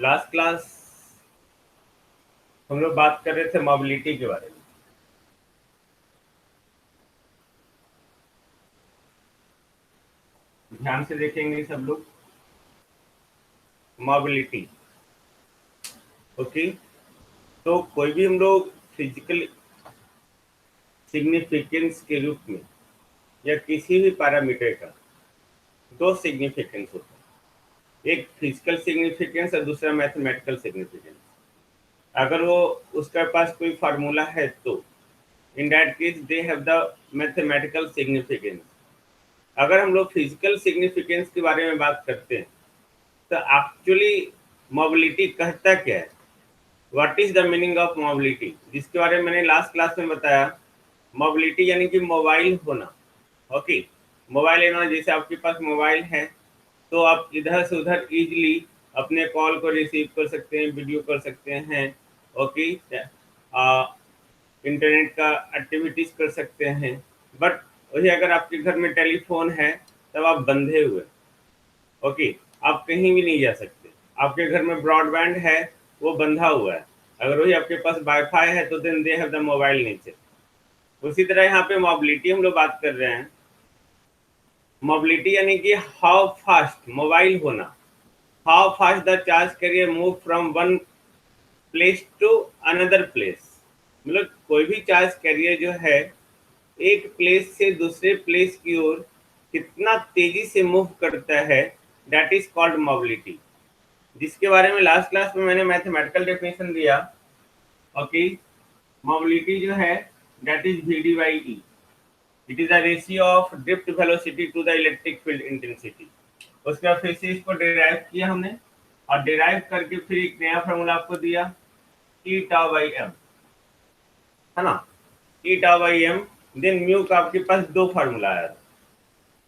Last class हम लोग बात कर रहे थे मोबिलिटी के बारे में। ध्यान से देखेंगे सब लोग। Mobility, okay. तो कोई भी हम लोग फिजिकल सिग्निफिकेंस के रूप में या किसी भी पैरामीटर का दो सिग्निफिकेंस होता है, एक फिजिकल सिग्निफिकेंस और दूसरा मैथमेटिकल सिग्निफिकेंस। अगर वो उसके पास कोई फार्मूला है तो in that case they have the mathematical significance. अगर हम लोग फिजिकल सिग्निफिकेंस के बारे में बात करते हैं तो एक्चुअली मोबिलिटी कहता क्या है, what is the meaning of mobility, जिसके बारे में मैंने लास्ट क्लास में बताया। मोबिलिटी यानी कि मोबाइल होना। ओके, मोबाइल होना, जैसे आपके पास मोबाइल है तो आप इधर से उधर इजीली अपने कॉल को रिसीव कर सकते हैं, वीडियो कर सकते हैं। ओके, इंटरनेट का एक्टिविटीज कर सकते हैं। बट वही अगर आपके घर में टेलीफोन है तब आप बंधे हुए। ओके, आप कहीं भी नहीं जा सकते। आपके घर में ब्रॉडबैंड है, वो बंधा हुआ है। अगर वही आपके पास वाईफाई है तो then they have the mobile nature. उसी तरह यहाँ पे मोबिलिटी हम लोग बात कर रहे हैं। मोबिलिटी यानी कि हाउ फास्ट मोबाइल होना, how fast the charge carrier move from one place to another place. मतलब कोई भी चार्ज कैरियर जो है एक प्लेस से दूसरे प्लेस की ओर कितना तेजी से मूव करता है, दैट इज कॉल्ड मोबिलिटी। जिसके बारे में लास्ट क्लास में मैंने मैथमेटिकल डेफिनेशन दिया। ओके, मोबिलिटी जो है that is V D by E. It is a ratio of drift velocity to the electric field intensity. उसके बाद फिर से इसको डिराइव किया हमने, और डिराइव करके फिर एक नया फॉर्मूला आपको दिया, ई टाउ बाई एम, है ना। E tau by M, then mu का आपके पास दो फार्मूला आया।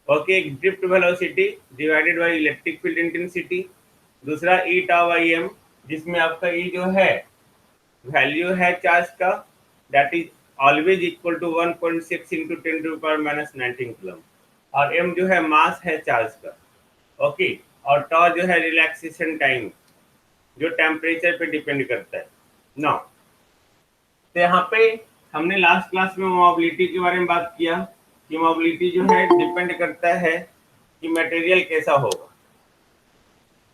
ओके, एक drift velocity divided by electric field intensity, दूसरा ई टाउ बाई एम, जिसमें आपका ई जो है वैल्यू है चार्ज का, that is always equal to 1.6 into 10 to power minus 19 coulomb, और एम जो है मास है चार्ज का। ओके, और टॉ जो है रिलैक्सेशन टाइम, जो टेम्परेचर पे डिपेंड करता है ना। तो यहाँ पे हमने लास्ट क्लास में मोबिलिटी के बारे में बात किया कि मोबिलिटी जो है डिपेंड करता है कि मटेरियल कैसा होगा।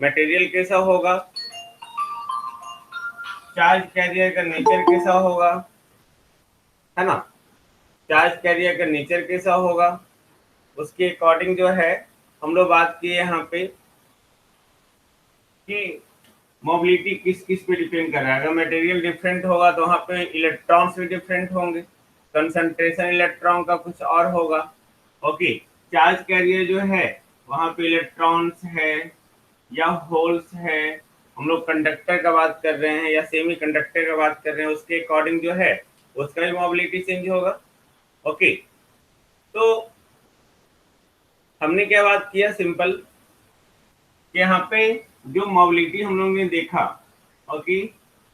मटेरियल कैसा होगा, चार्ज कैरियर का नेचर कैसा होगा, है ना। चार्ज कैरियर का नेचर कैसा होगा, उसके अकॉर्डिंग जो है हम लोग बात किए यहाँ पे कि मोबिलिटी किस किस पे डिपेंड कर रहा है। अगर मटेरियल डिफरेंट होगा तो वहाँ पे इलेक्ट्रॉन्स भी डिफरेंट होंगे, कंसंट्रेशन इलेक्ट्रॉन का कुछ और होगा। ओके, चार्ज कैरियर जो है वहाँ पे इलेक्ट्रॉन्स है या होल्स है, हम लोग कंडक्टर का बात कर रहे हैं या सेमी कंडक्टर का बात कर रहे हैं, उसके अकॉर्डिंग जो है उसका भी मोबिलिटी चेंज होगा। ओके, तो हमने क्या बात किया सिंपल कि यहाँ पे जो मोबिलिटी हम लोगों ने देखा, ओके,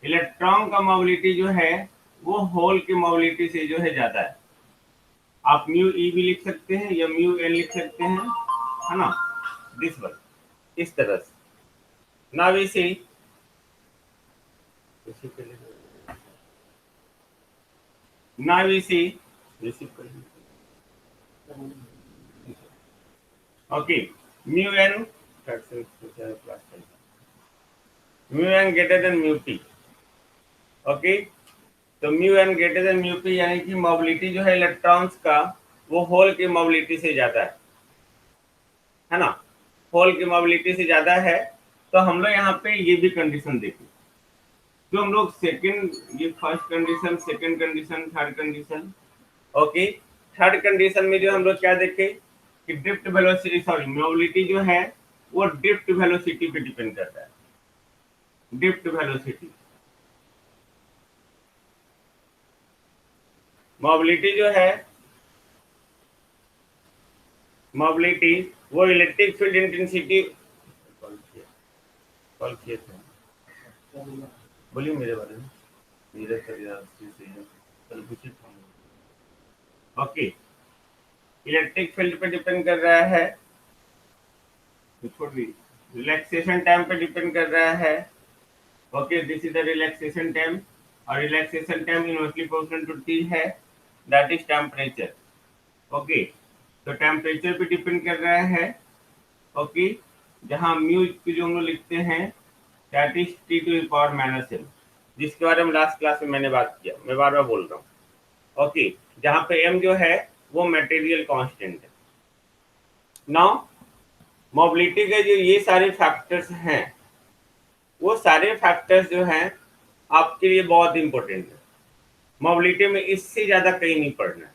इलेक्ट्रॉन का मोबिलिटी जो है वो होल की मोबिलिटी से जो है ज्यादा है। आप म्यू ई भी लिख सकते हैं या म्यू एन लिख सकते हैं, है ना, दिस वन, इस तरह से ना भी से ना भी से रिसीव कर। Okay, mu n mu n greater than mu p. Okay, तो mu n greater than mu p यानी कि मोबिलिटी जो है इलेक्ट्रॉन्स का वो होल की मोबिलिटी से ज्यादा है ना, होल की मोबिलिटी से ज्यादा है। तो हम लोग यहाँ पे ये भी कंडीशन देखें, जो हम लोग सेकंड, ये first condition, second condition, third condition. Okay, third condition में जो हम लोग क्या देखें कि ड्रिफ्ट वेलोसिटी, सॉरी, मोबिलिटी जो है वो ड्रिफ्ट वेलोसिटी पे डिपेंड करता है। ड्रिफ्ट वेलोसिटी, मोबिलिटी जो है, मोबिलिटी वो इलेक्ट्रिक फील्ड इंटेंसिटी, कॉल किए थे, बोलिए मेरे बारे में, मेरे ओके, इलेक्ट्रिक फील्ड पे डिपेंड कर रहा है, रिलैक्सेशन टाइम पे डिपेंड कर रहा है, okay, this is the relaxation time, और relaxation time inversely proportional to T है, दैट इज टेम्परेचर। ओके, तो टेम्परेचर पे डिपेंड कर रहा है। ओके, जहाँ म्यू को जो हम लोग लिखते हैं that is T to the power minus M, जिसके बारे में लास्ट क्लास में मैंने बात किया, मैं बार बार बोल रहा हूँ। ओके, जहाँ पे एम जो है वो मटेरियल कांस्टेंट है। नाउ मोबिलिटी के जो ये सारे फैक्टर्स हैं, वो सारे फैक्टर्स जो हैं आपके लिए बहुत इंपॉर्टेंट है। मोबिलिटी में इससे ज्यादा कहीं नहीं पढ़ना है।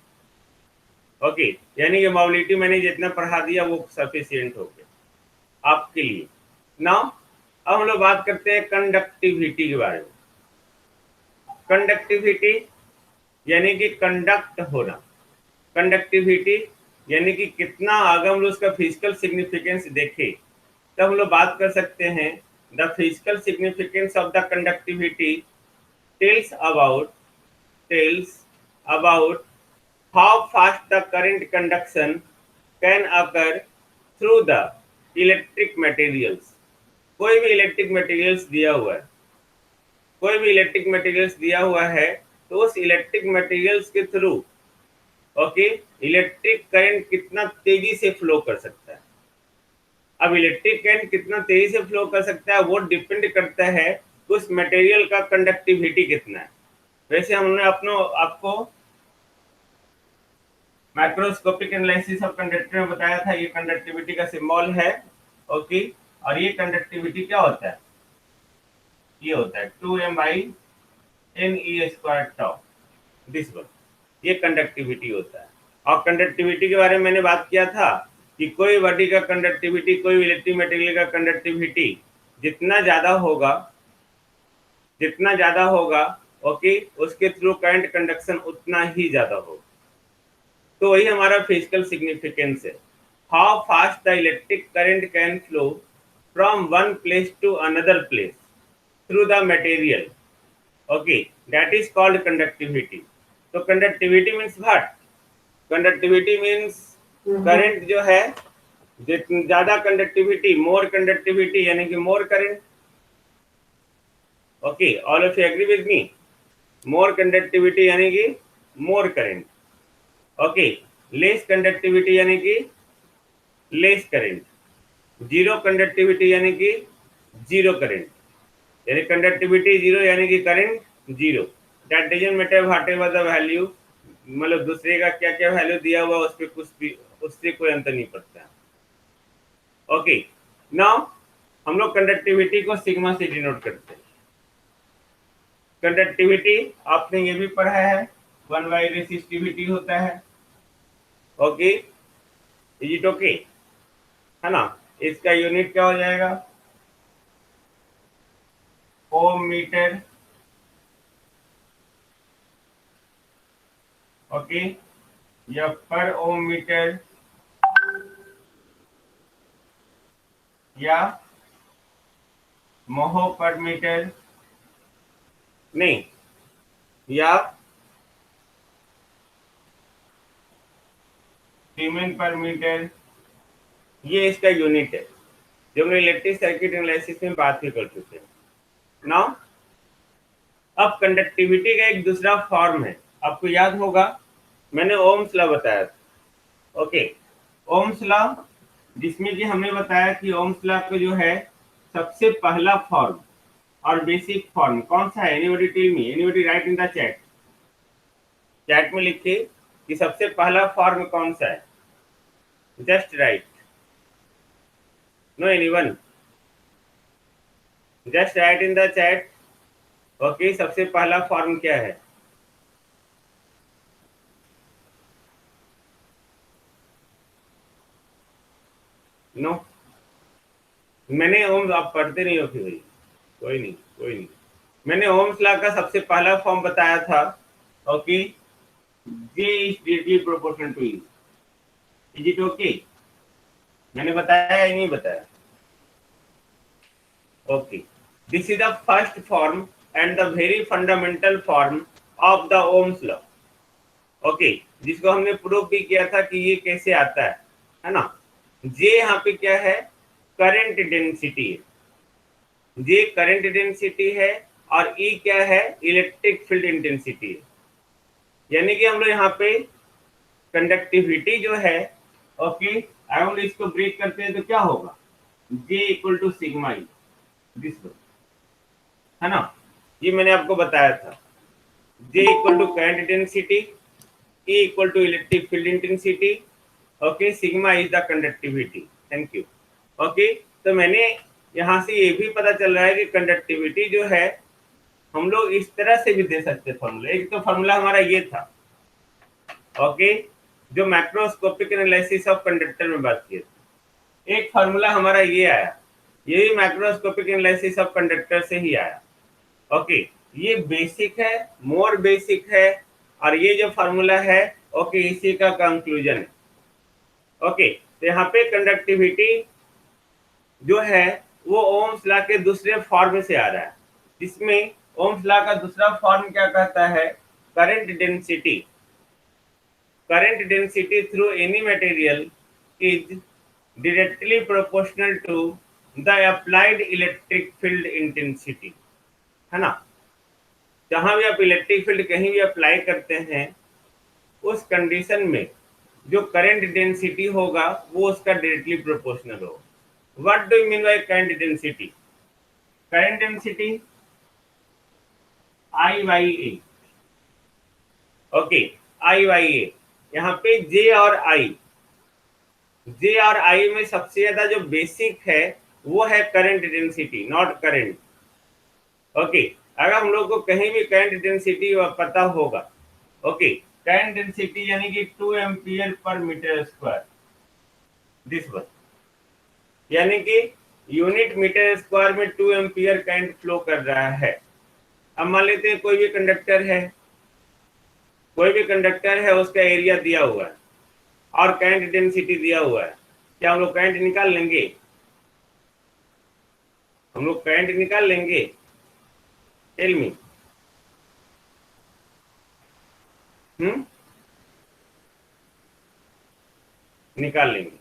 ओके, यानी कि मोबिलिटी मैंने जितना पढ़ा दिया वो सफिशिएंट हो गया आपके लिए। नाउ अब हम लोग बात करते हैं कंडक्टिविटी के बारे में। कंडक्टिविटी यानी कि कंडक्ट होना, कंडक्टिविटी यानी कि कितना, अगर हम लोग उसका फिजिकल सिग्निफिकेंस देखें तब हम लोग बात कर सकते हैं the physical significance of the conductivity tells about how fast the current conduction can occur through the electric materials. कोई भी इलेक्ट्रिक मटेरियल्स दिया हुआ है, कोई भी इलेक्ट्रिक मटेरियल्स दिया हुआ है, तो उस इलेक्ट्रिक मटेरियल्स के थ्रू ओके इलेक्ट्रिक करंट कितना तेजी से फ्लो कर सकता है। अब इलेक्ट्रिक करंट कितना तेजी से फ्लो कर सकता है वो डिपेंड करता है उस मटेरियल का कंडक्टिविटी कितना है। वैसे हमने आपको माइक्रोस्कोपिक एनालिसिस ऑफ कंडक्टर में बताया था, ये कंडक्टिविटी का सिंबल है। ओके, और ये कंडक्टिविटी क्या होता है, ये होता है 2m/ne² टाउ, दिस वन, ये कंडक्टिविटी होता है। और कंडक्टिविटी के बारे में मैंने बात किया था कि कोई बॉडी का कंडक्टिविटी, कोई इलेक्ट्रिक मटेरियल का कंडक्टिविटी जितना ज्यादा होगा ओके उसके थ्रू करंट कंडक्शन उतना ही ज्यादा होगा। तो वही हमारा फिजिकल सिग्निफिकेंस है, how fast the electric current can flow from one place to another place through the material. Okay, that is called conductivity. तो conductivity means what? Conductivity means current जो है, जितनी ज्यादा कंडक्टिविटी, मोर कंडक्टिविटी यानी कि more current. Okay, all of you agree with me? More conductivity यानी कि more current. Okay, less conductivity यानी कि लेस करंट। जीरो कंडक्टिविटी यानी कि जीरो करंट, यानी कंडक्टिविटी जीरो यानी कि current zero. That doesn't matter what ever the value, मतलब दूसरे का क्या क्या वैल्यू दिया हुआ उस पर कुछ भी, उससे कोई अंतर नहीं पड़ता है। ओके, नाउ हम लोग कंडक्टिविटी को सिग्मा से डिनोट करते हैं। कंडक्टिविटी आपने ये भी पढ़ा है, 1 रेसिस्टिविटी होता है। ओके, इज इट ओके, है ना? इसका यूनिट क्या हो जाएगा? ओम मीटर। ओके, या पर ओम मीटर या मोहो पर मीटर, नहीं, या सीमेन पर मीटर, ये इसका यूनिट है जो हम इलेक्ट्रिक सर्किट एनालिसिस में बात भी कर चुके हैं। नाउ अब कंडक्टिविटी का एक दूसरा फॉर्म है, आपको याद होगा मैंने ओम्स लॉ बताया था। ओके, ओम्स लॉ, जिसमें कि हमने बताया कि ओम्स लॉ को जो है सबसे पहला फॉर्म और बेसिक फॉर्म कौन सा है? Anybody tell me, anybody write in the chat, chat में लिखिए कि सबसे पहला फॉर्म कौन सा है। Just write, no anyone, just write in the chat. Okay, सबसे पहला फॉर्म क्या है? नो, मैंने ओम्स, आप पढ़ते नहीं हो फिर भाई, कोई नहीं कोई नहीं, मैंने ओम्स लॉ का सबसे पहला फॉर्म बताया था। Okay, J is directly proportional to E, is it okay? मैंने बताया या नहीं बताया? Okay, this is the first form and the very fundamental form of the Ohm's law. Okay, जिसको हमने प्रूव भी किया था कि ये कैसे आता है ना? जे यहाँ पे क्या है? करंट डेंसिटी है, जे करंट इंटेंसिटी है और ई क्या है, इलेक्ट्रिक फील्ड इंटेंसिटी है। यानी कि हम लोग यहाँ पे कंडक्टिविटी जो है, ओके, अगर हम इसको ब्रेक करते हैं तो क्या होगा, J equal to sigma E, this है ना, ये मैंने आपको बताया था। J equal to current intensity, E equal to electric field intensity, okay, sigma is the conductivity. Thank you. Okay, तो मैंने यहाँ से ये भी पता चल रहा है कि कंडक्टिविटी जो है हम लोग इस तरह से भी दे सकते फॉर्मूला। एक तो फॉर्मूला हमारा ये था, ओके, जो मैक्रोस्कोपिक एनालिसिस ऑफ कंडक्टर में बात की थी। एक फार्मूला हमारा ये आया, ये भी मैक्रोस्कोपिक एनालिसिस ऑफ कंडक्टर से ही आया। ओके, ये बेसिक है, मोर बेसिक है, और ये जो फार्मूला है, ओके, इसी का कंक्लूजन है। ओके, तो यहाँ पे कंडक्टिविटी जो है वो ओम्स लॉ के दूसरे फॉर्म से आ रहा है, जिसमें ओम्स लॉ का दूसरा फॉर्म क्या कहता है, current density. Current density through any material is directly proportional to the applied electric field intensity, है ना। जहां भी आप इलेक्ट्रिक फील्ड कहीं भी अप्लाई करते हैं, उस कंडीशन में जो करंट डेंसिटी होगा वो उसका डायरेक्टली प्रोपोर्शनल होगा। What do you mean by current density? Current density I by A, okay, I by A. यहाँ पे जे और आई, जे और आई में सबसे ज्यादा जो बेसिक है वो है current density, not current. Okay, अगर हम लोग को कहीं भी करंट डेंसिटी पता होगा, ओके, करंट डेंसिटी यानी कि 2 ampere per metre square, this one, यानी कि यूनिट मीटर स्क्वायर में 2 एम्पियर करंट फ्लो कर रहा है। अब मान लेते हैं कोई भी कंडक्टर है, कोई भी कंडक्टर है, उसका एरिया दिया हुआ है और करंट डेंसिटी दिया हुआ है। क्या हम लोग करंट निकाल लेंगे? हम लोग करंट निकाल लेंगे? Tell me. निकाल लेंगे,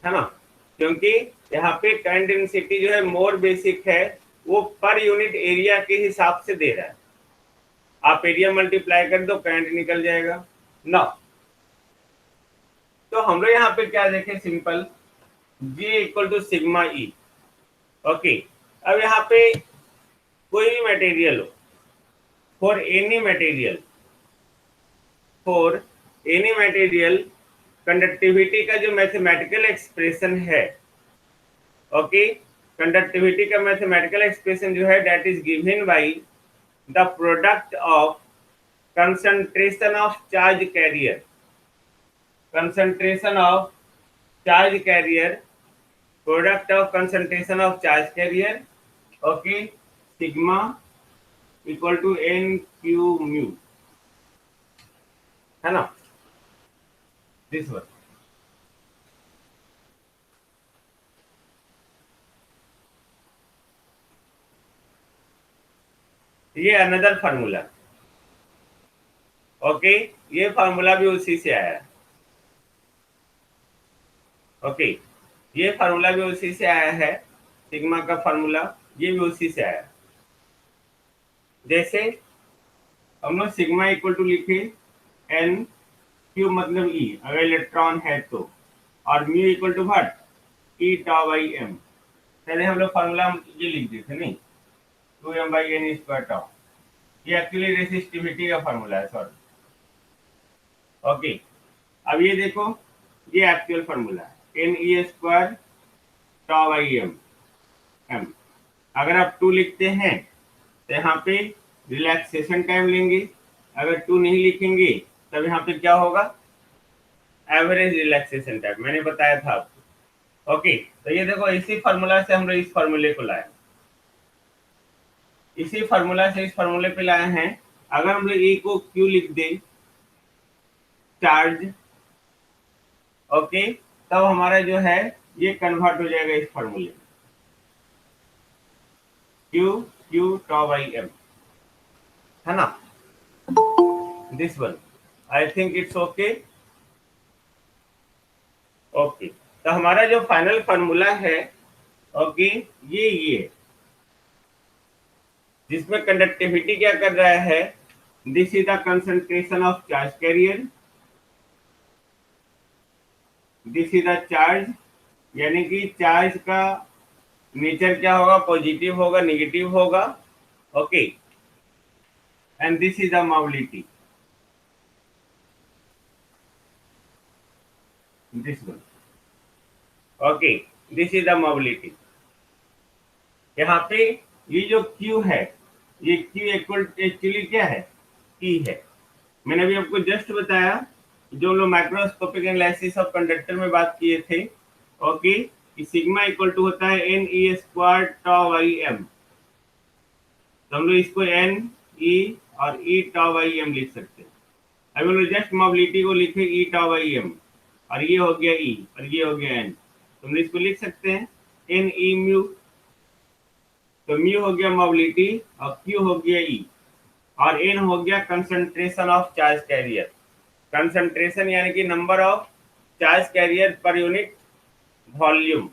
है ना, क्योंकि यहाँ पे करंट डेंसिटी जो है मोर बेसिक है, वो पर यूनिट एरिया के हिसाब से दे रहा है। आप एरिया मल्टीप्लाई कर दो, करंट निकल जाएगा ना। तो हम लोग यहाँ पे क्या देखें, simple, G equal to sigma E. Okay, अब यहाँ पे कोई भी मटेरियल हो, for any material, for any material, conductivity का जो मैथमेटिकल एक्सप्रेशन है, ओके, कंडक्टिविटी का मैथमेटिकल एक्सप्रेशन जो है, that is given by the product of concentration of charge carrier, concentration of charge carrier, product of concentration of charge carrier, okay, sigma equal to N Q mu, है ना, this one. ये another formula, okay, ये formula भी उसी से आया है। Okay, ये फार्मूला भी उसी से आया है, सिग्मा का फार्मूला ये भी उसी से आया। जैसे हम लोग सिग्मा इक्वल टू लिखे एन क्यू मतलब ई, अगर इलेक्ट्रॉन है तो, और mu equal to what, E tau by M. पहले हम लोग फार्मूला ये लिख देते, नहीं, 2m by N square tau. ये एक्चुअली रेसिस्टिविटी का फार्मूला है, सॉरी। ओके, अब ये देखो, ये एक्चुअल फार्मूला है, N E square tau by M, M. अगर आप 2 लिखते हैं तो यहाँ पे रिलैक्सेशन टाइम लेंगे, अगर 2 नहीं लिखेंगे तब यहाँ पे क्या होगा, एवरेज रिलैक्सेशन टाइम, मैंने बताया था आपको। ओके, तो ये देखो, इसी फार्मूला से हम लोग इस फार्मूले को लाए, इसी फार्मूला से इस फार्मूले पे लाए हैं। अगर हम लोग ए को क्यू लिख दें, चार्ज, ओके, तब हमारा जो है ये कन्वर्ट हो जाएगा इस फार्मूले में, Q Q tau by M, है ना, this one. I think it's okay. Okay, तो हमारा जो फाइनल फार्मूला है, ओके, ये जिसमें कंडक्टिविटी क्या कर रहा है, this is the concentration of charge career, this is the charge, यानी कि चार्ज का नेचर क्या होगा, पॉजिटिव होगा, नेगेटिव होगा, okay, and this is the mobility, this one, okay, this is the mobility. यहाँ पे ये जो Q है, ये Q इक्वल एक्चुअली क्या है, E है। मैंने अभी आपको जस्ट बताया, जो लोग माइक्रोस्कोपिक एनालिसिस ऑफ कंडक्टर में बात किए थे, ओके, कि सिग्मा इक्वल टू होता है N E square tau by M. तो हम लोग इसको एन ई और ई टॉ बाई एम लिख सकते हैं। अभी हम लोग जस्ट मोबिलिटी को लिखे ई टॉ बाई एम, और ये हो गया ई और ये हो गया एन, तो हम लोग इसको लिख सकते हैं एन ई म्यू। तो म्यू हो गया मोबिलिटी और क्यू हो गया ई, और एन हो गया concentration of charge carrier. Concentration यानी कि number of charge career per unit volume,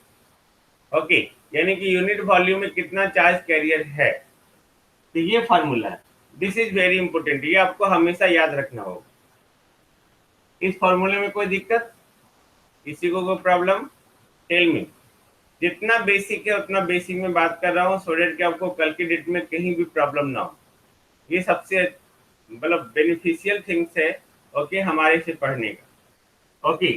okay, यानी कि यूनिट वॉल्यूम में कितना चार्ज कैरियर है। तो ये फार्मूला है, दिस इज वेरी इंपॉर्टेंट, ये आपको हमेशा याद रखना होगा। इस फार्मूले में कोई दिक्कत, किसी को कोई प्रॉब्लम, टेल मी। जितना बेसिक है उतना बेसिक में बात कर रहा हूँ, सो डेट कि आपको कल की डेट में कहीं भी प्रॉब्लम ना हो। ये सबसे मतलब बेनिफिशियल थिंग्स है, ओके, हमारे से पढ़ने का, ओके,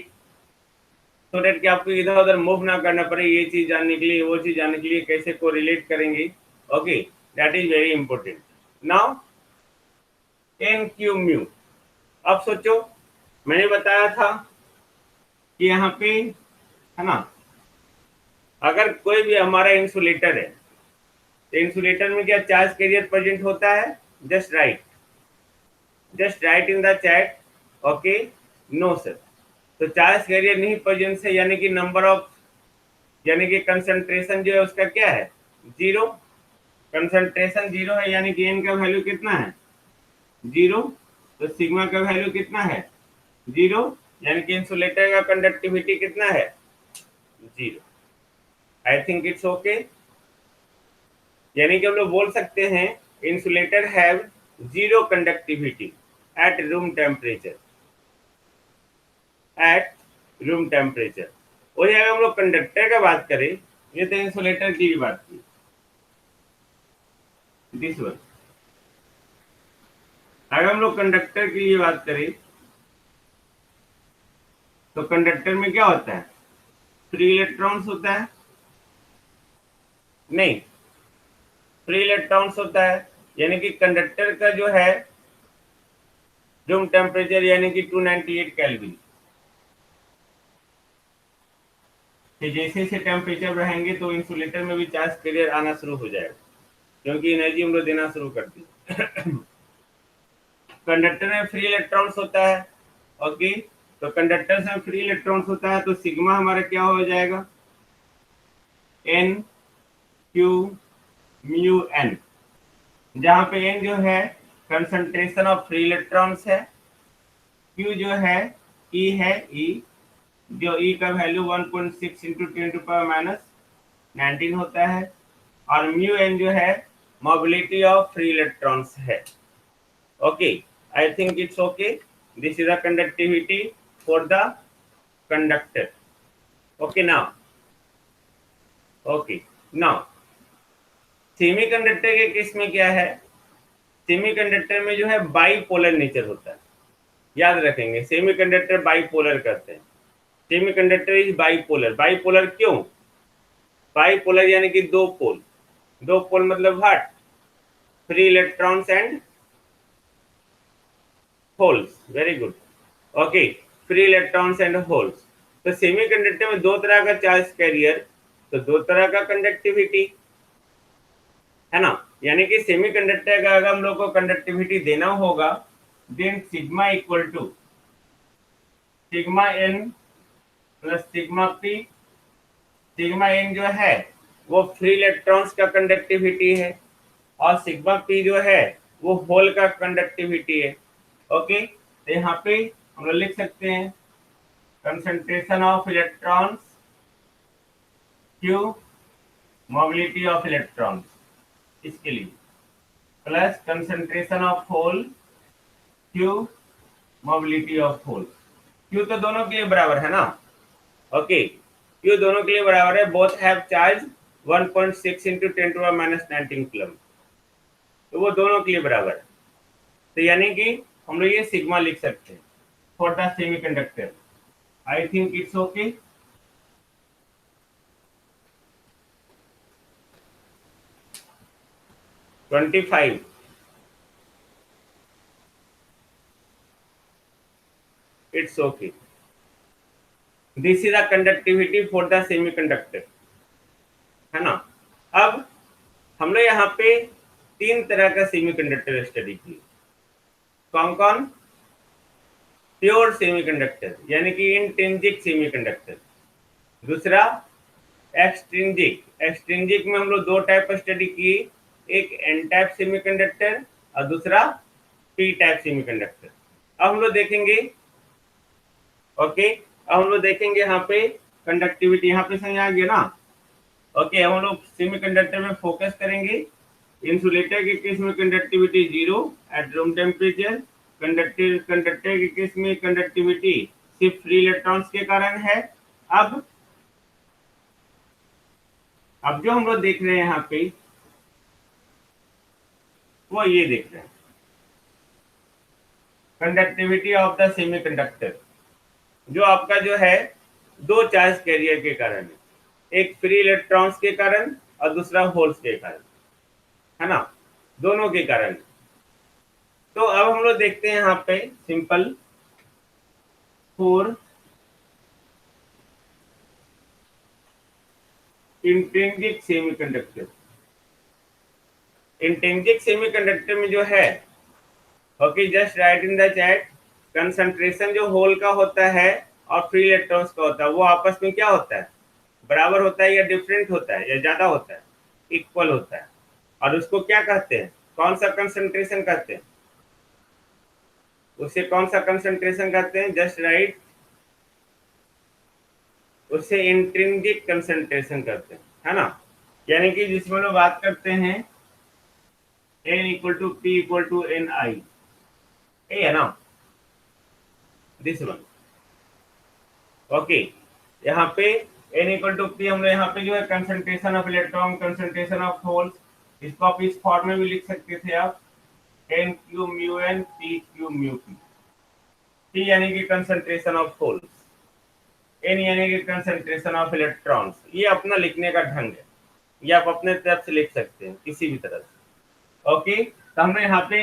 सो डेट कि आपको इधर उधर मूव ना करना पड़े, ये चीज जानने के लिए, वो चीज जानने के लिए, कैसे को रिलेट करेंगे, okay, that is very important. Now N Q mu, अब सोचो, मैंने बताया था कि यहाँ पे है ना, अगर कोई भी हमारा इंसुलेटर है, तो इंसुलेटर में क्या चार्ज कैरियर प्रेजेंट होता है, just write, just write in the chat, okay, no sir. तो चार्ज कैरियर नहीं प्रेजेंट है, यानी कि नंबर ऑफ, यानी कि कंसंट्रेशन जो है उसका क्या है, जीरो। कंसंट्रेशन जीरो है, यानी कि एन का वैल्यू कितना है, जीरो। तो सिग्मा का वैल्यू कितना है, जीरो, यानी कि इंसुलेटर का कंडक्टिविटी कितना है, zero. I think it's okay. यानी कि हम लोग बोल सकते हैं insulator have zero conductivity at room temperature, at room temperature. और अगर हम लोग कंडक्टर का बात करें, ये तो इंसुलेटर की भी बात की, दिस वन। अगर हम लोग कंडक्टर की लिए बात करें, तो कंडक्टर में क्या होता है, फ्री इलेक्ट्रॉन्स होता है, नहीं, फ्री इलेक्ट्रॉन्स होता है, यानी कि कंडक्टर का जो है रूम टेम्परेचर यानी कि 298 केल्विन। जैसे जैसे टेम्परेचर रहेंगे तो इंसुलेटर में भी चार्ज कैरियर आना शुरू हो जाएगा, क्योंकि एनर्जी हम लोग देना शुरू कर दी। कंडक्टर में फ्री इलेक्ट्रॉन्स होता है, ओके, तो कंडक्टर में फ्री इलेक्ट्रॉन्स होता है, तो सिग्मा हमारा क्या हो जाएगा, एन क्यू म्यू एन, जहां पे एन जो है कंसंट्रेशन ऑफ फ्री इलेक्ट्रॉन्स है, क्यू जो है ई है, ई, जो ई का वैल्यू 1.6 इंटू 10⁻⁻19 होता है, और म्यू एन जो है मोबिलिटी ऑफ फ्री इलेक्ट्रॉन्स है, okay. I think it's okay, this is the conductivity for the conductor, okay. Now, okay, now semiconductor के केस में क्या है, सेमीकंडक्टर में जो है बाइपोलर नेचर होता है, याद रखेंगे, सेमीकंडक्टर बाइपोलर करते हैं, सेमीकंडक्टर इज बाइपोलर। बाइपोलर क्यों, बाइपोलर यानी कि दो पोल, दो पोल मतलब what, free electrons and holes, very good, okay, free electrons and holes. तो सेमीकंडक्टर में दो तरह का चार्ज कैरियर, तो दो तरह का कंडक्टिविटी, है ना, यानी कि सेमीकंडक्टर का अगर हम लोग को कंडक्टिविटी देना होगा, then sigma equal to sigma N plus sigma P. Sigma N जो है वो फ्री इलेक्ट्रॉन्स का कंडक्टिविटी है, और सिग्मा पी जो है वो होल का कंडक्टिविटी है, ओके। तो यहाँ पे हम लोग लिख सकते हैं concentration of electrons Q mobility of electrons, इसके लिए plus concentration of hole Q mobility of hole. क्यू तो दोनों के लिए बराबर है ना, ओके, क्यू दोनों के लिए बराबर है, both have charge 1.6 into 10⁻19 coulomb, तो वो दोनों के लिए बराबर है। तो यानी कि हम लोग ये सिग्मा लिख सकते हैं for the semiconductor. I think it's okay. Twenty five, it's okay. This is the conductivity for the semiconductor, है ना। अब हम लोग यहाँ पे तीन तरह का सेमीकंडक्टर स्टडी की। कौन कौन? प्योर सेमीकंडक्टर यानी कि इंट्रिंसिक सेमीकंडक्टर। दूसरा एक्सट्रिंसिक। एक्सट्रिंसिक में हम लोग दो टाइप स्टडी किए, एक एन टाइप सेमीकंडक्टर और दूसरा पी टाइप सेमीकंडक्टर। अब हम लोग देखेंगे, ओके, अब हम लोग देखेंगे यहाँ पे कंडक्टिविटी, यहाँ पे समझ आ गया ना। ओके, हम लोग सेमीकंडक्टर में फोकस करेंगे। इंसुलेटर के केस में conductivity 0 at room temperature. Conductor के केस में कंडक्टिविटी सिर्फ फ्री इलेक्ट्रॉन्स के कारण है। अब जो हम लोग देख रहे हैं यहाँ पे, वो ये देख रहे हैं कंडक्टिविटी ऑफ द सेमीकंडक्टर, जो आपका जो है दो चार्ज कैरियर के कारण है, एक फ्री इलेक्ट्रॉन्स के कारण और दूसरा होल्स के कारण, है ना, दोनों के कारण। तो अब हम लोग देखते हैं यहाँ पे simple four intrinsic semiconductor. Intrinsic semiconductor में जो है, okay, just write in the chat, concentration जो होल का होता है और फ्री इलेक्ट्रॉन्स का होता है वो आपस में क्या होता है, बराबर होता है या डिफरेंट होता है या ज्यादा होता है, इक्वल होता है। और उसको क्या कहते हैं, कौन सा कंसंट्रेशन कहते हैं, उसे कौन सा कंसंट्रेशन कहते हैं, जस्ट राइट, उसे इंट्रिंसिक कंसंट्रेशन कहते हैं, है ना। यानी कि जिसमें लोग बात करते हैं N equal to P equal to NI, ये है ना, दिस वन, ओके। यहाँ पे N इक्वल टू P हम लोग यहाँ पे जो है concentration of electron, concentration of holes, इसको आप इस फॉर्म में भी लिख सकते थे आप, N Q mu N P Q mu P। P यानी कि कंसंट्रेशन ऑफ होल्स, N यानी कि कंसंट्रेशन ऑफ इलेक्ट्रॉन्स। ये अपना लिखने का ढंग है, ये आप अपने तरफ से लिख सकते हैं किसी भी तरह से, ओके। तो हमने यहाँ पे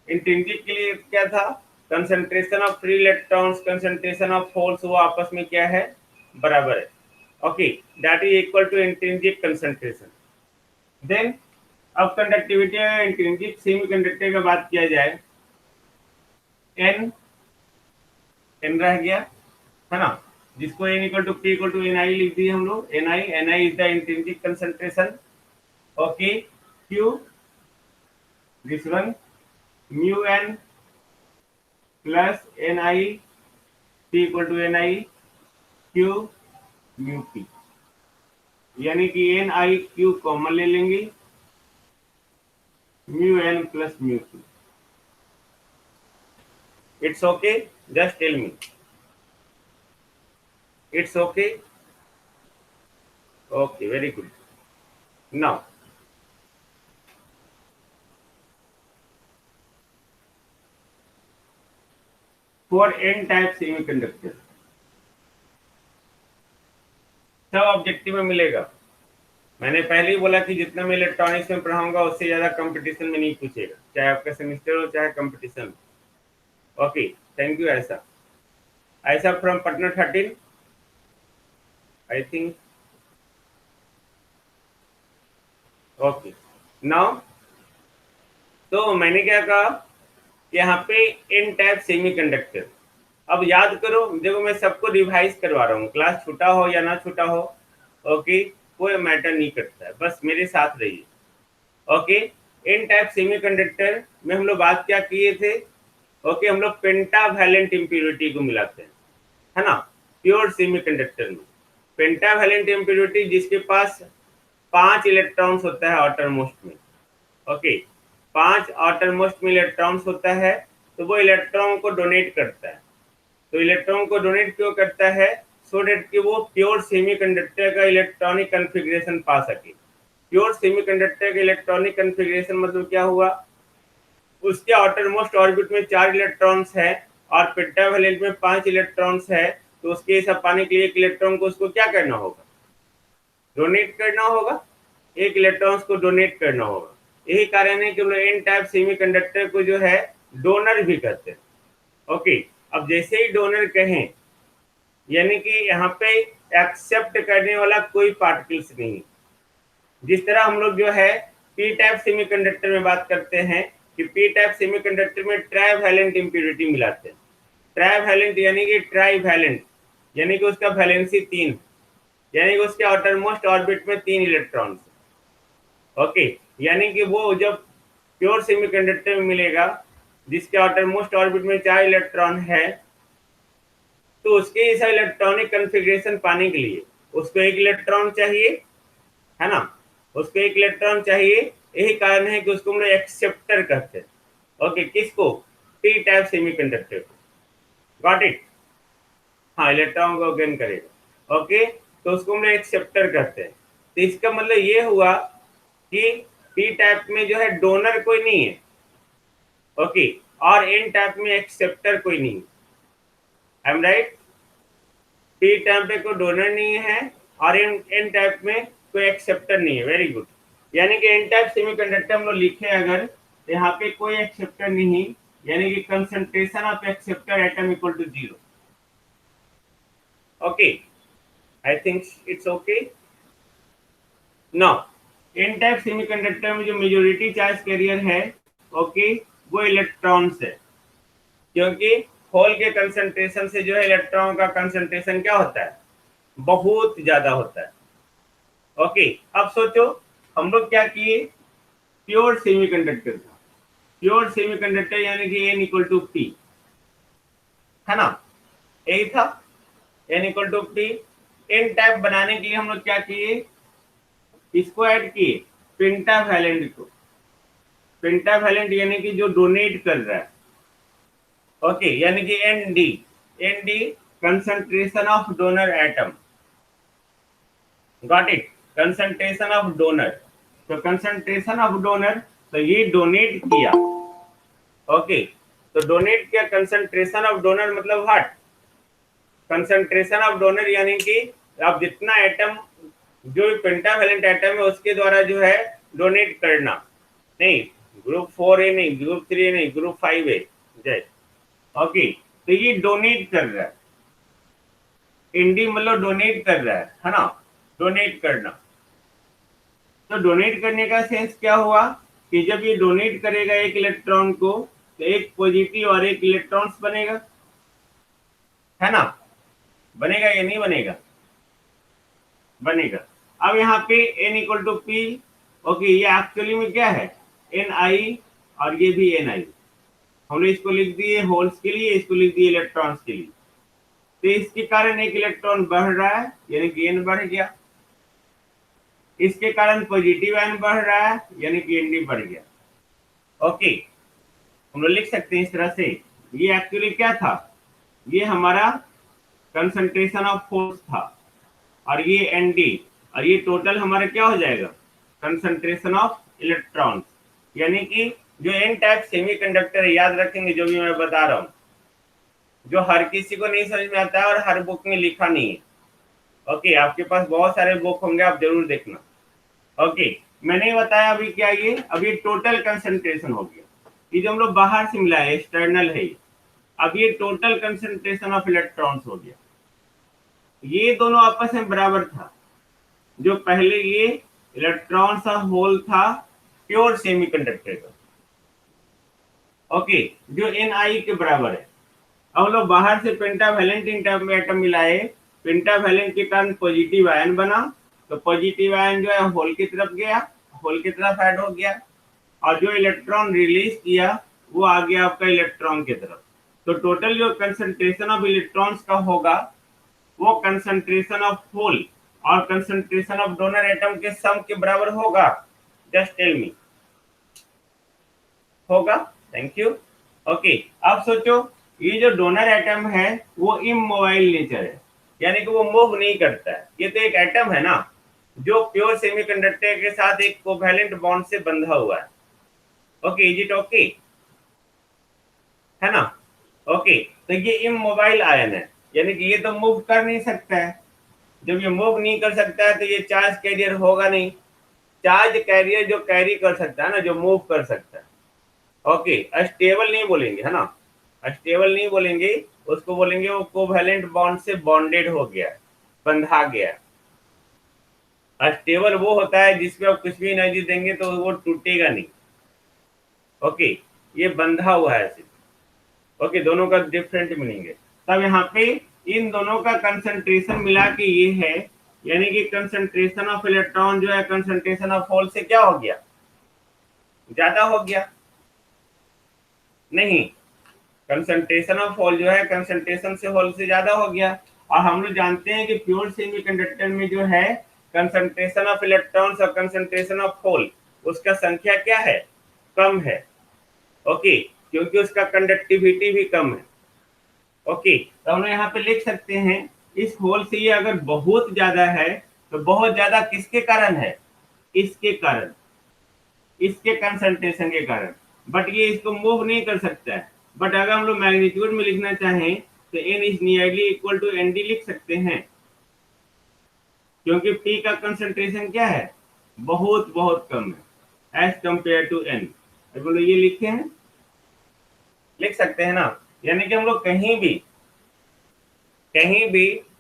इंट्रिंसिक के लिए क्या था, concentration of free electrons, concentration of holes, वो आपस में क्या है, बराबर है, okay, that is equal to intrinsic concentration. Then अब कंडक्टिविटी में इंट्रिंसिक सेमीकंडक्टर की बात किया जाए, एन रह गया, है ना, जिसको N equal to P equal to NI लिख दिए हम लोग, NI is the intrinsic concentration, okay. Q this one, mu N plus NI P equal to NI Q mu P, यानी कि NI Q कॉमन ले लेंगे, mu N plus mu P। It's okay, just tell me, it's okay, okay, very good। now for n type semiconductor सब objective में मिलेगा। मैंने पहले ही बोला कि जितना मैं इलेक्ट्रॉनिक्स में पढ़ाऊंगा उससे ज्यादा कंपटीशन में नहीं पूछेगा, चाहे आपका सेमेस्टर हो चाहे कंपटीशन हो, ओके। Thank you. ऐसा ऐसा from Patna 13 I think, okay. Now तो मैंने क्या कहा, यहाँ पे एन टाइप सेमीकंडक्टर। अब याद करो, देखो मैं सबको रिवाइज करवा रहा हूँ, क्लास छूटा हो या ना छूटा हो, ओके, कोई मैटर नहीं करता है, बस मेरे साथ रहिए, ओके। एन टाइप सेमीकंडक्टर में हम लोग बात क्या किए थे, ओके, हम लोग पेंटावैलेंट इम्प्योरिटी को मिलाते हैं, है ना। प्योर सेमीकंडक्टर में पेंटावैलेंट इम्प्योरिटी जिसके पास 5 इलेक्ट्रॉन्स होता है आउटर मोस्ट में, ओके, 5 आउटरमोस्ट में इलेक्ट्रॉन्स होता है, तो वो इलेक्ट्रॉन को डोनेट करता है। तो इलेक्ट्रॉन को डोनेट क्यों करता है? सो डेट कि वो प्योर सेमीकंडक्टर का इलेक्ट्रॉनिक कन्फिग्रेशन पा सके। प्योर सेमीकंडक्टर का इलेक्ट्रॉनिक कन्फिग्रेशन मतलब क्या हुआ? उसके आउटर मोस्ट ऑर्बिट में 4 इलेक्ट्रॉन्स है और पेंटावैलेंट में 5 इलेक्ट्रॉन्स है, तो उसके सब पाने के लिए एक इलेक्ट्रॉन को उसको क्या करना होगा? डोनेट करना होगा। एक इलेक्ट्रॉन्स को डोनेट करना होगा। यही कारण है कि हम लोग एन टाइप सेमीकंडक्टर को जो है डोनर भी कहते हैं। ओके, अब जैसे ही डोनर कहें, यानी कि यहाँ पे एक्सेप्ट करने वाला कोई पार्टिकल्स नहीं। जिस तरह हम लोग जो है पी टाइप सेमीकंडक्टर में बात करते हैं कि पी टाइप सेमीकंडक्टर में ट्राइवैलेंट इंप्योरिटी मिलाते हैं। ट्राइवैलेंट यानी कि ट्राइवैलेंट यानी कि उसका वैलेंसी 3, यानी कि उसके आउटर मोस्ट ऑर्बिट में 3 इलेक्ट्रॉन्स। ओके, यानी कि वो जब प्योर सेमीकंडक्टर में मिलेगा जिसके आउटर मोस्ट ऑर्बिट में 4 इलेक्ट्रॉन है, तो उसके ऐसा इलेक्ट्रॉनिक कन्फिग्रेशन पाने के लिए उसको एक इलेक्ट्रॉन चाहिए, है ना? उसको एक इलेक्ट्रॉन चाहिए। यही कारण है कि उसको हम लोग एक्सेप्टर कहते हैं। ओके, किसको? पी टाइप सेमीकंडक्टर को। Got it? हाँ, इलेक्ट्रॉन को गेन करेगा। ओके, तो उसको हम लोग एक्सेप्टर कहते हैं। तो इसका मतलब ये हुआ कि पी टाइप में जो है डोनर कोई नहीं है। ओके, और एन टाइप में एक्सेप्टर कोई नहीं है। I am right? P type में कोई डोनर नहीं है और एन टाइप में कोई एक्सेप्टर नहीं है। Very good. यानी कि एन टाइप सेमीकंडक्टर हम लोग लिखे अगर, तो यहाँ पे कोई एक्सेप्टर नहीं, यानी कि concentration of acceptor atom equal to 0। Okay, I think it's okay. Now N type semiconductor में जो मेजोरिटी चार्ज कैरियर है, ओके, वो इलेक्ट्रॉन्स है। क्योंकि होल के कंसंट्रेशन से जो है इलेक्ट्रॉन का कंसंट्रेशन क्या होता है? बहुत ज्यादा होता है। ओके, अब सोचो हम लोग क्या किए? प्योर सेमीकंडक्टर था। प्योर सेमीकंडक्टर यानी कि एन इक्वल टू पी, है ना? यही था, N equal to P. N type बनाने के लिए हम लोग क्या किए? इसको ऐड किए, पेंटावैलेंट को। पेंटावैलेंट यानी कि जो डोनेट कर रहा है। ओके, यानी कि N D. N D concentration of donor atom. Got it? Concentration of donor. तो कंसंट्रेशन ऑफ डोनर, तो ये डोनेट किया। ओके, तो डोनेट किया। कंसंट्रेशन ऑफ डोनर मतलब व्हाट? कंसंट्रेशन ऑफ डोनर यानी कि आप जितना एटम, जो पेंटावैलेंट एटम है उसके द्वारा जो है डोनेट करना। नहीं, ग्रुप 4 ए नहीं, ग्रुप 3 ए नहीं, ग्रुप 5 ए। जय। ओके, तो ये डोनेट कर रहा है। इंडी मतलब डोनेट कर रहा है ना? डोनेट करना। तो डोनेट करने का सेंस क्या हुआ कि जब ये डोनेट करेगा एक इलेक्ट्रॉन को, तो एक पॉजिटिव और एक इलेक्ट्रॉन्स बनेगा, है ना? बनेगा या नहीं बनेगा? बनेगा। अब यहाँ पे n equal to P. Okay, ये एक्चुअली में क्या है? एन आई, और ये भी एन आई। हमने इसको लिख दिए होल्स के लिए, इसको लिख दिए इलेक्ट्रॉन्स के लिए। तो इसके कारण एक इलेक्ट्रॉन बढ़ रहा है, यानी कि एन बढ़ गया। इसके कारण पॉजिटिव आयन बढ़ रहा है, यानी कि एन डी बढ़ गया। ओके, हम लोग लिख सकते हैं इस तरह से। ये एक्चुअली क्या था? ये हमारा कंसंट्रेशन ऑफ फोर्स था, और ये एन डी, और ये टोटल हमारा क्या हो जाएगा? Concentration of electrons. यानी कि जो एन टाइप सेमीकंडक्टर है, याद रखेंगे जो भी मैं बता रहा हूँ, जो हर किसी को नहीं समझ में आता है और हर बुक में लिखा नहीं है। ओके, आपके पास बहुत सारे बुक होंगे, आप जरूर देखना। ओके, मैंने बताया अभी क्या, ये अभी टोटल कंसंट्रेशन हो गया। ये जो हम लोग बाहर से मिला है, एक्सटर्नल है। अब ये टोटल कंसंट्रेशन ऑफ इलेक्ट्रॉन्स हो गया। ये दोनों आपस में बराबर था। जो पहले ये इलेक्ट्रॉन सा होल था प्योर सेमीकंडक्टर का, ओके, जो एन आई के बराबर है। अब लोग बाहर से पेंटावैलेंट एटम मिलाए। पेंटावैलेंट के कारण पॉजिटिव आयन बना, तो पॉजिटिव आयन जो है होल की तरफ गया, होल की तरफ ऐड हो गया, और जो इलेक्ट्रॉन रिलीज किया वो आ गया आपका इलेक्ट्रॉन की तरफ। तो टोटल जो कंसंट्रेशन ऑफ इलेक्ट्रॉन्स का होगा वो कंसंट्रेशन ऑफ होल और कंसंट्रेशन ऑफ डोनर एटम के सम के बराबर होगा। Just tell me. होगा। Thank you. ओके, अब सोचो, ये जो डोनर एटम है वो इमोबाइल नेचर है, यानी कि वो मूव नहीं करता है। ये तो एक एटम है ना, जो प्योर सेमीकंडक्टर के साथ एक कोवैलेंट बॉन्ड से बंधा हुआ है। ओके, इज इट ओके, है ना? ओके, तो ये इमोबाइल आयन है, यानी कि ये तो मूव कर नहीं सकता है। जब ये मूव नहीं कर सकता है तो ये चार्ज कैरियर होगा नहीं। चार्ज कैरियर जो कैरी कर सकता है ना, जो मूव कर सकता है। ओके, अस्टेबल नहीं बोलेंगे, है ना? अस्टेबल नहीं बोलेंगे, उसको बोलेंगे वो कोवैलेंट बॉन्ड से बॉन्डेड हो गया, बंधा गया। अस्टेबल वो होता है जिसमें आप कुछ भी एनर्जी देंगे तो वो टूटेगा नहीं। ओके, ये बंधा हुआ है सिर्फ। ओके, दोनों का डिफरेंट मीनिंग है। तब यहाँ पे इन दोनों का कंसंट्रेशन मिला के ये है, यानी कि कंसंट्रेशन ऑफ इलेक्ट्रॉन जो है कंसंट्रेशन ऑफ होल से क्या हो गया, ज्यादा हो गया। नहीं, कंसंट्रेशन ऑफ होल जो है कंसंट्रेशन से होल से ज्यादा हो गया। और हम लोग जानते हैं कि प्योर सेमीकंडक्टर में जो है कंसंट्रेशन ऑफ इलेक्ट्रॉन्स और कंसंट्रेशन ऑफ होल, उसका संख्या क्या है, कम है। ओके, क्योंकि उसका कंडक्टिविटी भी कम है। ओके, तो हम लोग यहाँ पे लिख सकते हैं, इस होल से ये अगर बहुत ज्यादा है तो बहुत ज्यादा किसके कारण है, इसके कारण, इसके कंसंट्रेशन के कारण। बट ये इसको मूव नहीं कर सकता है। बट अगर हम लोग मैग्नीट्यूड में लिखना चाहें तो N is nearly equal to N D लिख सकते हैं, क्योंकि पी का कंसंट्रेशन क्या है, बहुत बहुत कम है एज कंपेयर टू एन। बोलो ये लिखे हैं, लिख सकते हैं ना? यानी कि हम लोग कहीं भी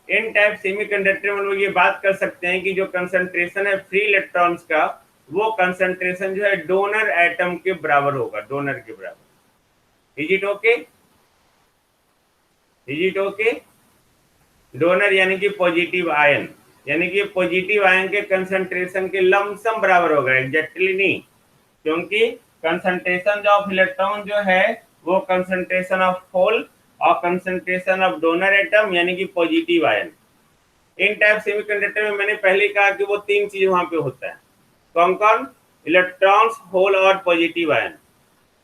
एन टाइप सेमीकंडक्टर में लोग ये बात कर सकते हैं कि जो कंसंट्रेशन है फ्री इलेक्ट्रॉन्स का, वो कंसंट्रेशन जो है डोनर एटम के बराबर होगा, डोनर के बराबर। Is it okay, is it okay? Donor यानी कि पॉजिटिव आयन, यानी कि पॉजिटिव आयन के कंसंट्रेशन के लमसम बराबर होगा, एग्जैक्टली नहीं, क्योंकि कंसंट्रेशन ऑफ इलेक्ट्रॉन जो है वो कंसंट्रेशन ऑफ होल और कंसंट्रेशन ऑफ डोनर एटम यानी कि पॉजिटिव आयन। इन टाइप सेमीकंडक्टर में मैंने पहले कहा कि वो तीन चीज वहां पे होता है, कौन कौन, इलेक्ट्रॉन्स, होल और पॉजिटिव आयन।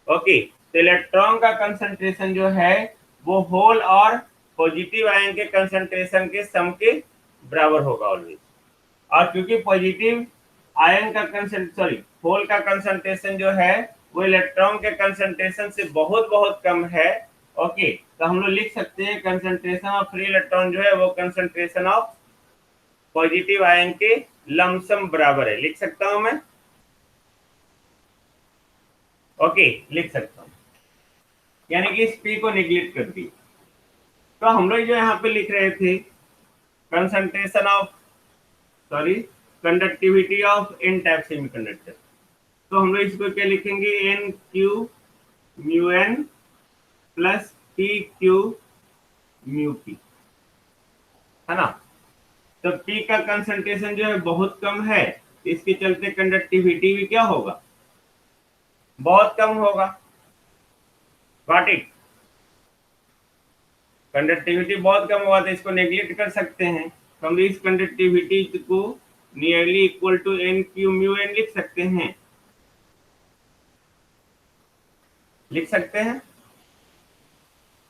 ओके, तो इलेक्ट्रॉन का कंसंट्रेशन जो है वो होल और पॉजिटिव आयन के कंसंट्रेशन के सम के बराबर होगा ऑलवेज। और क्योंकि पॉजिटिव आयन का होल का कंसंट्रेशन जो है वो इलेक्ट्रॉन के कंसंट्रेशन से बहुत बहुत कम है। ओके, तो हम लोग लिख सकते हैं कंसंट्रेशन ऑफ फ्री इलेक्ट्रॉन जो है वो कंसंट्रेशन ऑफ पॉजिटिव आयन के लमसम बराबर है, लिख सकता हूं मैं। ओके, लिख सकता हूं, यानी कि इस पी को निगलेक्ट कर दी। तो हम लोग जो यहाँ पे लिख रहे थे concentration of conductivity of N type semiconductor, तो हम लोग इसको क्या लिखेंगे, N Q mu N plus P Q mu P, है ना? तो पी का कंसंट्रेशन जो है बहुत कम है, इसके चलते कंडक्टिविटी भी क्या होगा, बहुत कम होगा। Got it? कंडक्टिविटी बहुत कम होगा तो इसको नेग्लेक्ट कर सकते हैं, तो हम इस कंडक्टिविटी को nearly equal to N Q mu N लिख सकते हैं, लिख सकते हैं।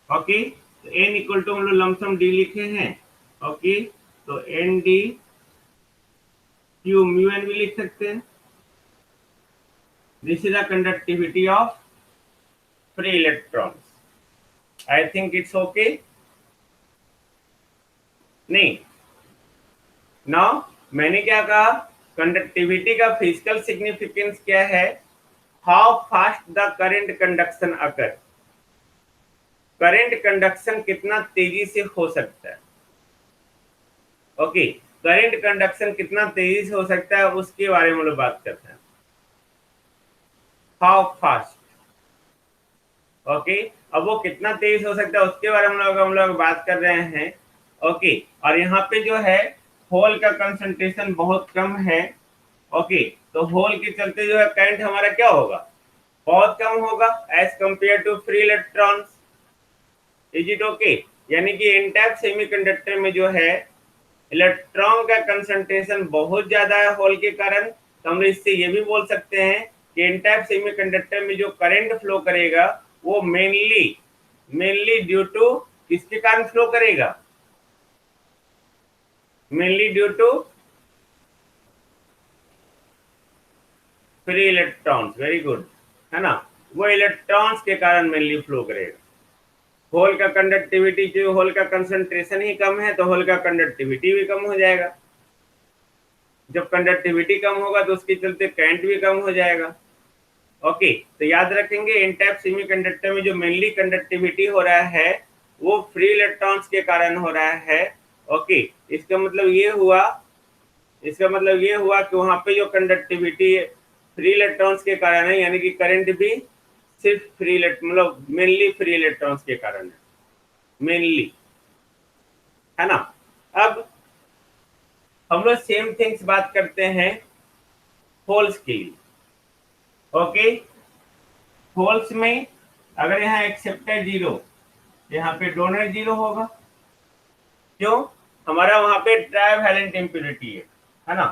ओके, तो एन इक्वल टू हम लोग लमसम डी लिखे हैं। ओके, तो N D Q mu N भी लिख सकते हैं। This is the conductivity of free electrons. I think it's okay. नहीं, नाउ मैंने क्या कहा, कंडक्टिविटी का फिजिकल सिग्निफिकेंस क्या है, how fast the current conduction occur, current conduction कितना तेजी से हो सकता है। ओके, करंट कंडक्शन कितना तेजी से हो सकता है उसके बारे में लोग बात करते हैं, हाउ फास्ट। ओके, अब वो कितना तेज हो सकता है उसके बारे में हम लोग बात कर रहे हैं। ओके, और यहाँ पे जो है होल का कंसंट्रेशन बहुत कम है। ओके, तो होल के चलते जो है करंट हमारा क्या होगा, बहुत कम होगा as compare to free electrons. Is it okay? यानी कि एन टाइप सेमीकंडक्टर में जो है इलेक्ट्रॉन का कंसंट्रेशन बहुत ज्यादा है होल के कारण, तो हम इससे ये भी बोल सकते हैं कि एन टाइप सेमीकंडक्टर में जो करंट फ्लो करेगा वो मेनली ड्यू टू किसके कारण फ्लो करेगा? Mainly due to free electrons, very good, है ना, वो इलेक्ट्रॉन्स के कारण मेनली फ्लो करेगा। होल का कंडक्टिविटी, जो होल का कंसंट्रेशन ही कम है तो होल का कंडक्टिविटी भी कम हो जाएगा। जब कंडक्टिविटी कम होगा तो उसके चलते करंट भी कम हो जाएगा। ओके, तो याद रखेंगे एन टाइप सेमीकंडक्टर में जो मेनली कंडक्टिविटी हो रहा है वो फ्री इलेक्ट्रॉन्स के कारण हो रहा है। ओके, इसका मतलब ये हुआ कि वहां पे जो कंडक्टिविटी फ्री इलेक्ट्रॉन्स के कारण है, यानी कि करंट भी सिर्फ मतलब मेनली फ्री इलेक्ट्रॉन्स के कारण है, मेनली, है ना। अब हम लोग सेम थिंग्स बात करते हैं होल्स के लिए। ओके, होल्स में अगर यहाँ एक्सेप्टर जीरो, यहाँ पे डोनर जीरो होगा। क्यों? हमारा वहां पे ट्राइवैलेंट इम्प्योरिटी है ना,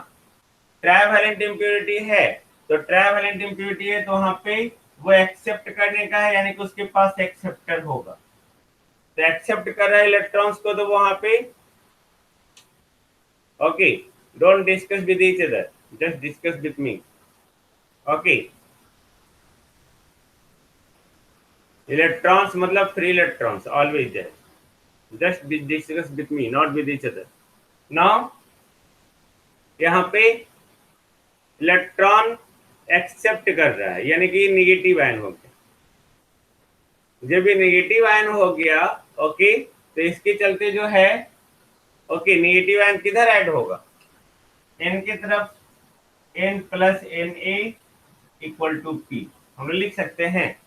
ट्राइवैलेंट इम्प्योरिटी है, तो ट्राइवैलेंट इम्प्योरिटी है तो वहां पे वो एक्सेप्ट करने का है, यानी कि उसके पास एक्सेप्टर होगा, तो एक्सेप्ट कर रहा है इलेक्ट्रॉन्स को, तो वहां पे okay, don't discuss with each other, just discuss with me. Okay, electrons मतलब free electrons always there, just discuss with me, not with each other. Now यहाँ पे इलेक्ट्रॉन एक्सेप्ट कर रहा है, यानी कि निगेटिव आयन हो गया। जब ये निगेटिव आयन हो गया, ओके, तो इसके चलते जो है, ओके, निगेटिव आयन किधर ऐड होगा? एन की तरफ, N plus N A equal to P, हम लिख सकते हैं।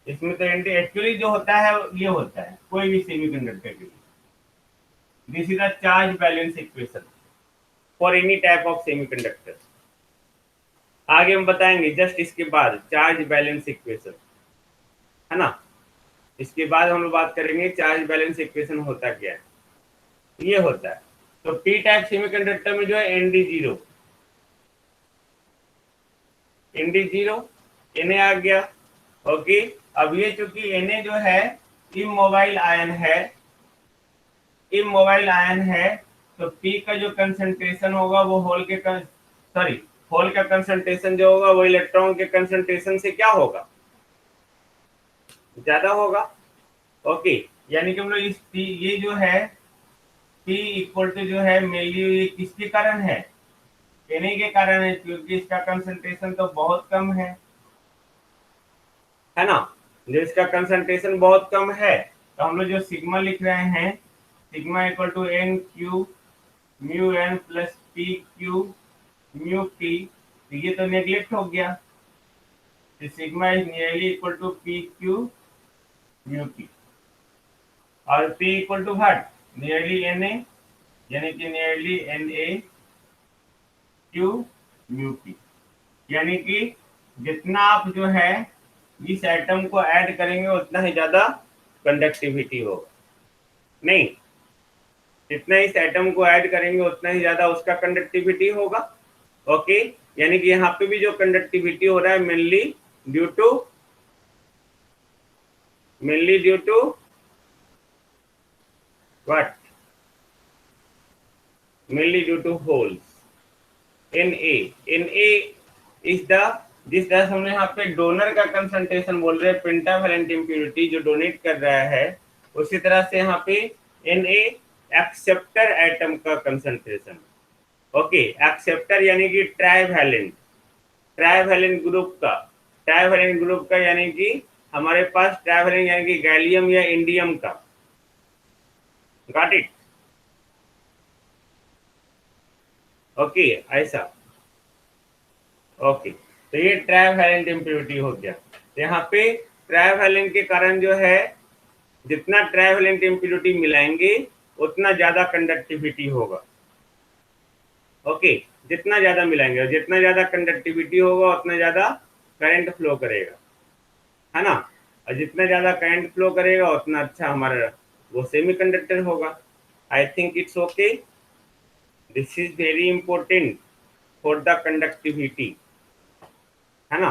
इसमें तो एंटी एक्चुअली जो होता है ये होता है कोई भी सेमीकंडक्टर के लिए, this is the charge balance equation for any type of semiconductor. आगे हम बताएंगे जस्ट इसके बाद चार्ज बैलेंस इक्वेशन, है ना। इसके बाद हम लोग बात करेंगे चार्ज बैलेंस इक्वेशन होता क्या है। ये होता है, तो पी टाइप सेमीकंडक्टर में जो है एन डी जीरो Na आ गया। ओके, अब ये चूंकि Na जो है इमोबाइल आयन है, तो P का जो कंसंट्रेशन होगा वो होल का कंसंट्रेशन जो होगा वो इलेक्ट्रॉन के कंसंट्रेशन से क्या होगा? ज्यादा होगा। ओके, यानी कि हम लोग ये जो है P इक्वल टू जो है मेनली ये किसके कारण है? Na के कारण है, क्योंकि इसका कंसंट्रेशन तो बहुत कम है ना। जो इसका कंसंट्रेशन बहुत कम है तो हम लोग जो सिग्मा लिख रहे हैं, sigma equal to N Q mu N plus P Q mu p, तो ये तो नेग्लेक्ट हो गया, sigma is nearly equal to p Q mu p, और p equal to what? Nearly N A, यानी कि nearly N A q mu p, यानी कि जितना आप जो है इस एटम को ऐड करेंगे उतना ही ज्यादा कंडक्टिविटी होगा। नहीं, जितना इस एटम को ऐड करेंगे उतना ही ज्यादा उसका कंडक्टिविटी होगा। ओके, यानी कि यहाँ पे भी जो कंडक्टिविटी हो रहा है mainly due to what? Mainly due to holes. Na is the जिस तरह से हमने यहाँ पे डोनर का कंसंट्रेशन बोल रहे हैं, पेंटावैलेंट इम्प्योरिटी जो डोनेट कर रहा है, उसी तरह से यहाँ पे Na एक्सेप्टर एटम का कंसंट्रेशन। ओके, एक्सेप्टर यानी कि ट्राइवैलेंट ग्रुप का यानी कि हमारे पास ट्राइवैलेंट यानी कि गैलियम या इंडियम का। Got it? ओके, ऐसा। ओके, तो ये ट्राइवैलेंट इम्प्योरिटी हो गया। तो यहाँ पे ट्राइवैलेंट के कारण जो है जितना ट्राइवैलेंट इम्प्योरिटी मिलाएंगे उतना ज्यादा कंडक्टिविटी होगा। ओके, जितना ज्यादा मिलाएंगे और जितना ज्यादा कंडक्टिविटी होगा उतना ज्यादा करंट फ्लो करेगा, है ना। और जितना ज्यादा करंट फ्लो करेगा उतना अच्छा हमारा वो सेमीकंडक्टर होगा। आई think it's okay, this is very important for the conductivity. है ना?